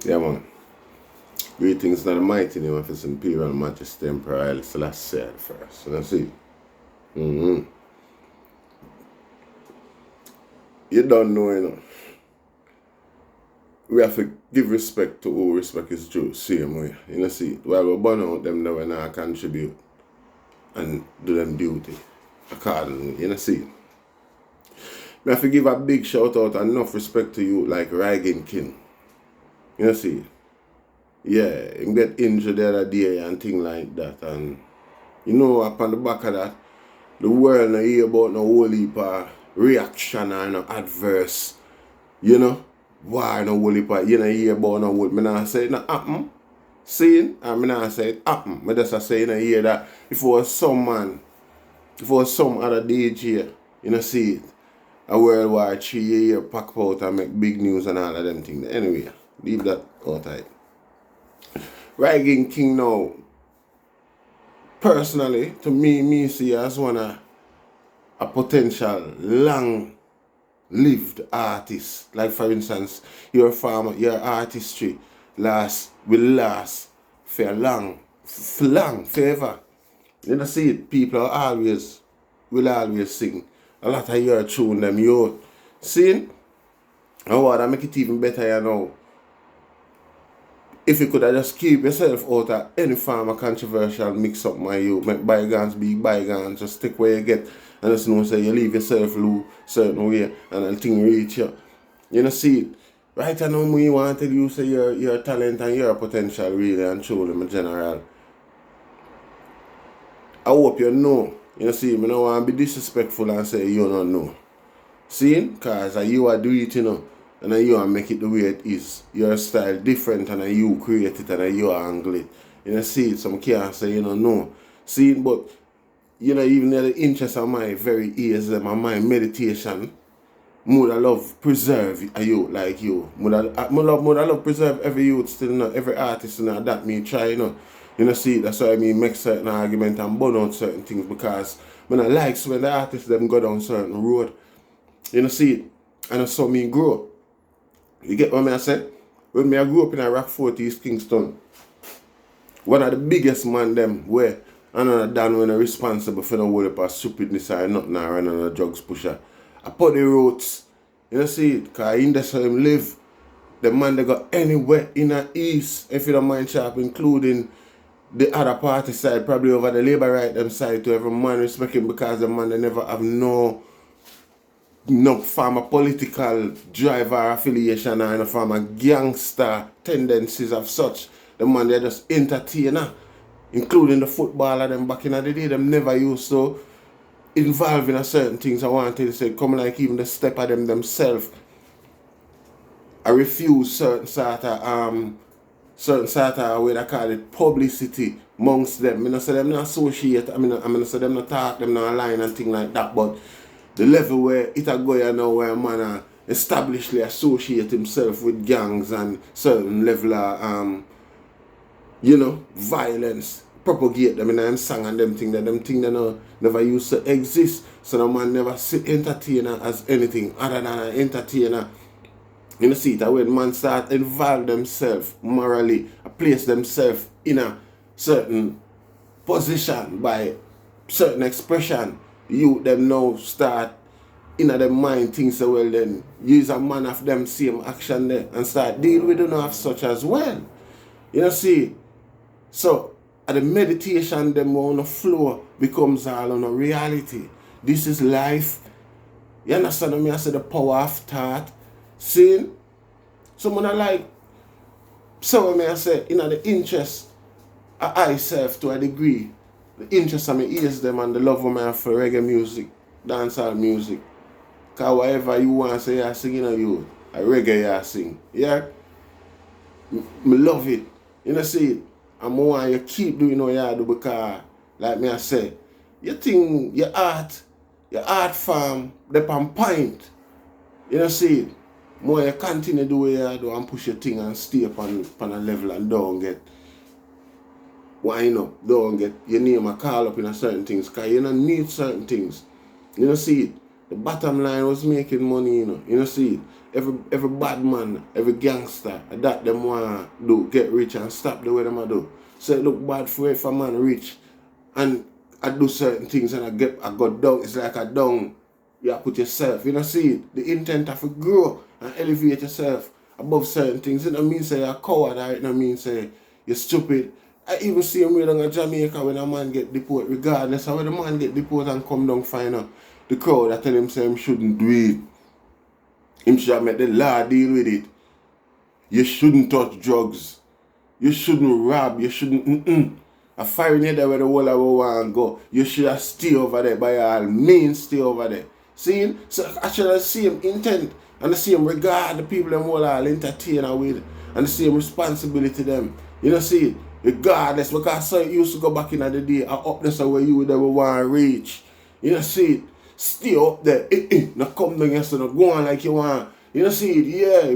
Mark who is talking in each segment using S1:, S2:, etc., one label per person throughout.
S1: Yeah, man. Greetings to the mighty name of His Imperial Majesty Emperor Haile Selassie the First. You see? You don't know, We have to give respect to who respect is due, same way. You see? While we burn out them that we not contribute and do them duty accordingly. You see? We have to give a big shout out and enough respect to you like Rygin King. You see? Yeah, him get injured the other day and things like that. And you know, upon the back of that, the world no hear about no whole heap of reaction or no adverse, war no whole heap of, hear about no whole. Me not say it no happen. Seeing, and me not say it happen. Me just say, hear that if it was some other DJ, see it, a World War III year pack out and make big news and all of them things. Anyway, leave that out of it. Rygin King now, personally, to me see as one of a potential long-lived artist. Like for instance, your artistry will last for long, forever. You see it, people will always sing. A lot of your tune them youth. See? And what I make it even better, if you could have just keep yourself out of any form of controversial mix up my youth, make bygones be bygones, just stick where you get and just know say you leave yourself loose certain way and the thing reach you. You see it. Right now me want to tell you say your talent and your potential really and truly in general. I hope you know. You see, me don't want to be disrespectful and say you don't know. See? Because you are doing it, and then you make it the way it is. Your style different and then you create it and then you angle it. See it, some can't say no. See it, but even the interest of my very ears, my meditation, would I love preserve a youth like you. Would I love preserve every youth still, every artist that me try, see, that's why I make certain argument and burn out certain things because when I like when the artists them go down certain road. See it, and that's how me grow. You get what I say? When I grew up in a Rockfort, East Kingston, one of the biggest man them where another Dan when responsible for the whole heap of stupidness or nothing or another drugs pusher. I put the roots, see it, because in that's how him live. The man they got anywhere in the east, if you don't mind sharp, including the other party side, probably over the labor right them side to every man respect him because the man they never have no form of political drive or affiliation or no form of gangster tendencies of such. The man they just entertainer, including the footballer them back in the day, them never used to involve in a certain things. I want to say, come like even the step of them themselves. I refuse certain sort of way they call it publicity amongst them. I say them not associate, I say them not talk, them not align and things like that, but the level where it a go now where a man establishly associate himself with gangs and certain level of violence, propagate them in them song and them thing that never used to exist. So the man never see entertainer as anything other than an entertainer. See that when man start involve themselves morally, place themselves in a certain position by certain expression, you them now start in their mind things so well then use a man of them same action there and start deal with enough such as well. See. So at the meditation them on the floor becomes all on a reality. This is life. You understand me? I say the power of thought. Seeing someone I like so I say the interest of myself to a degree. The interest of my ears them and the love of me for reggae music, dancehall music. Cause whatever you want to say I sing you a reggae I sing. Yeah? Me love it. See it. And I want you keep doing what you do because like me I say, you think your art form they on point. See it. More you continue do what you do and push your thing and stay upon a level and don't get wind up, don't get your name a call up in a certain things because you don't need certain things. See it. The bottom line was making money, you know. You know, see it. Every bad man, every gangster, that them want do get rich and stop the way them a do. So it look bad for if a man rich and I do certain things and I go down. It's like a down. You put yourself. You know, see it. The intent of to grow and elevate yourself above certain things. It don't mean say you're a coward, or it don't mean say you're stupid. I even see him way down in Jamaica when a man get deported, regardless of when the man get deported and come down find out the crowd that tell him say him shouldn't do it. Him should have met the law deal with it. You shouldn't touch drugs. You shouldn't rob. You shouldn't a firing you there where the whole of want to go. You should have stay over there by all means stay over there. See? So actually the same intent and the same regard the people them all entertain with and the same responsibility them. You know see it? Regardless, because so it used to go back in the day and up there so where you would ever want to reach. You know see it? Stay up there. Now come down here so not go on like you want. You know see it?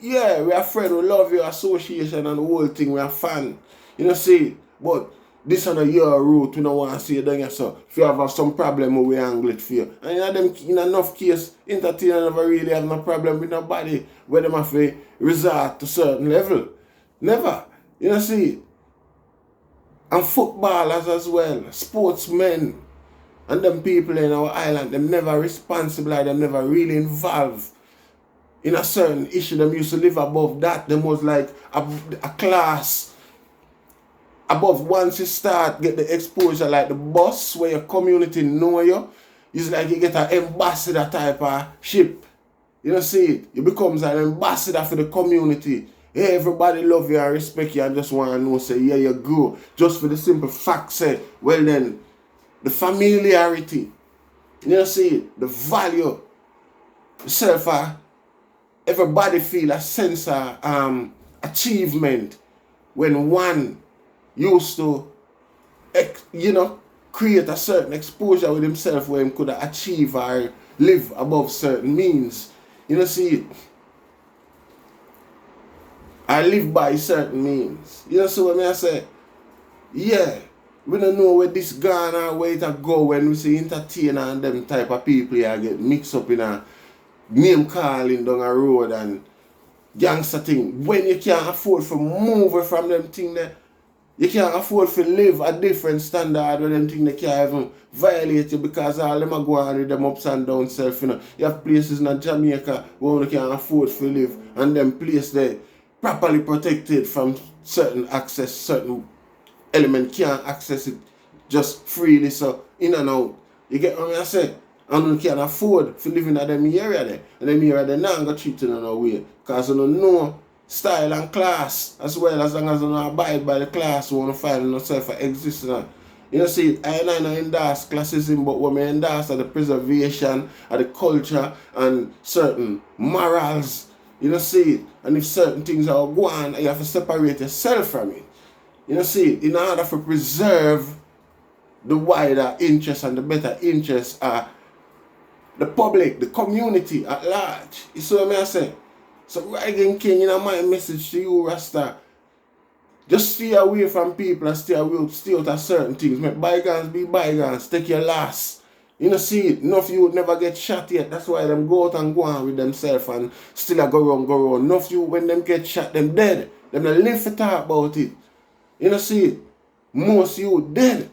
S1: Yeah, we are friends, we love your association and the whole thing, we are fan. You know see it? But this is not your route, we don't want to see you down here so if you have some problem we angle it for you. And in enough case, entertainers never really have no problem with nobody where them have to resort to certain level. Never. You know see it? And footballers as well, sportsmen, and them people in our island, them never responsible, them never really involved in a certain issue. Them used to live above that. Them was like a class above. Once you start get the exposure like the boss where your community know you, it's like you get an ambassador type of ship. You know see it? You becomes an ambassador for the community. Hey, everybody love you and respect you and just want to know, say, yeah, you grow. Just for the simple fact, say, well then, the familiarity, you know, see, the value, self, everybody feel a sense of achievement when one used to, create a certain exposure with himself where he could achieve or live above certain means. You know, see, I live by certain means. You know, so when I say, yeah, we don't know where this gone or where it go when we see entertainer and them type of people here get mixed up in a name calling down a road and gangster thing. When you can't afford to move from them thing there, you can't afford to live a different standard where them thing they can't even violate you because all them are going with them ups and downs self, you know. You have places in Jamaica where you can't afford to live and them places there properly protected from certain access, certain element can't access it just freely, so in and out. You get what I say? And you can't afford to live in them area there. And them area they not going to treat you in no way. Because you don't know style and class as well as long as you don't abide by the class you want to find yourself existing. You know, see, I don't endorse classism, but what I endorse are the preservation of the culture and certain morals. You know, see it. And if certain things are going on, you have to separate yourself from it. You know, see it. In order to preserve the wider interest and the better interest of the public, the community at large. You see what I say? So, Rygin King, you know, my message to you, Rasta, just stay away from people and stay out of certain things. Make bygones be bygones. Take your last. You know, see it. Enough you would never get shot yet. That's why them go out and go on with themselves and still go around. Enough you, when them get shot, them dead. Them not live to talk about it. You know, see it. Most you dead.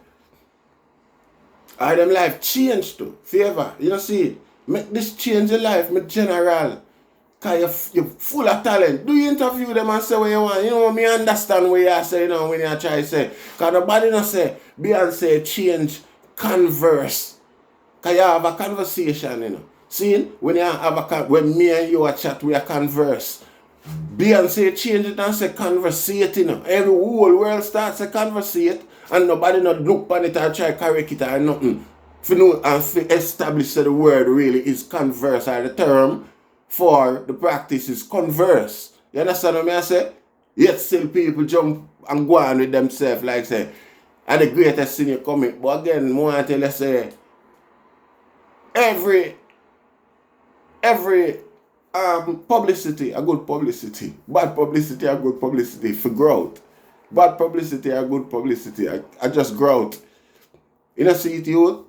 S1: Or them life changed too. Forever. You know, see it. Make this change your life, make general. Because you're full of talent. Do you interview them and say what you want? You know, me understand what you say, you know, when you try to say. Because nobody not say, Beyonce change, converse. Because you have a conversation, you know. See, when you have when me and you are chat, we are converse. Beyonce change it and say conversate, you know. Every whole world starts to conversate and nobody not look on it and try to correct it or nothing. If you know and establish that the word really is converse, or the term for the practice is converse. You understand what I say? Yet still people jump and go on with themselves like say, and the greatest thing you coming. But again, more I tell you say, every publicity, a good publicity. Bad publicity, a good publicity for growth. Bad publicity, a good publicity. I just growth. You know, see it, you?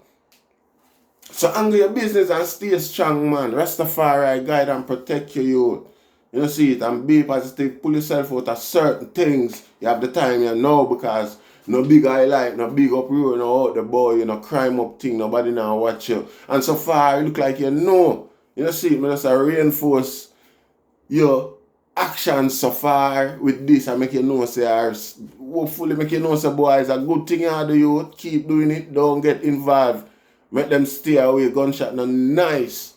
S1: So angle your business and stay strong, man. Rastafari guide and protect your youth. You know, see it, and be positive. Pull yourself out of certain things. You have the time you know, because no big highlight, no big uproar, no out the boy, you know, crime up thing, nobody now watch you. And so far, you look like you know. You know, see it, me just reinforce your actions so far with this and make you know, say, hopefully make you know, say, boy, it's a good thing you do, you keep doing it, don't get involved. Make them stay away, gunshot, no nice.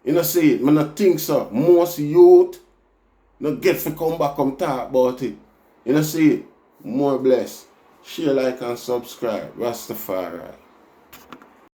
S1: You know, see it, I don't think so. Most youth no get to come back and talk about it. You know, see it, more blessed. Share, like, and subscribe. Rastafari.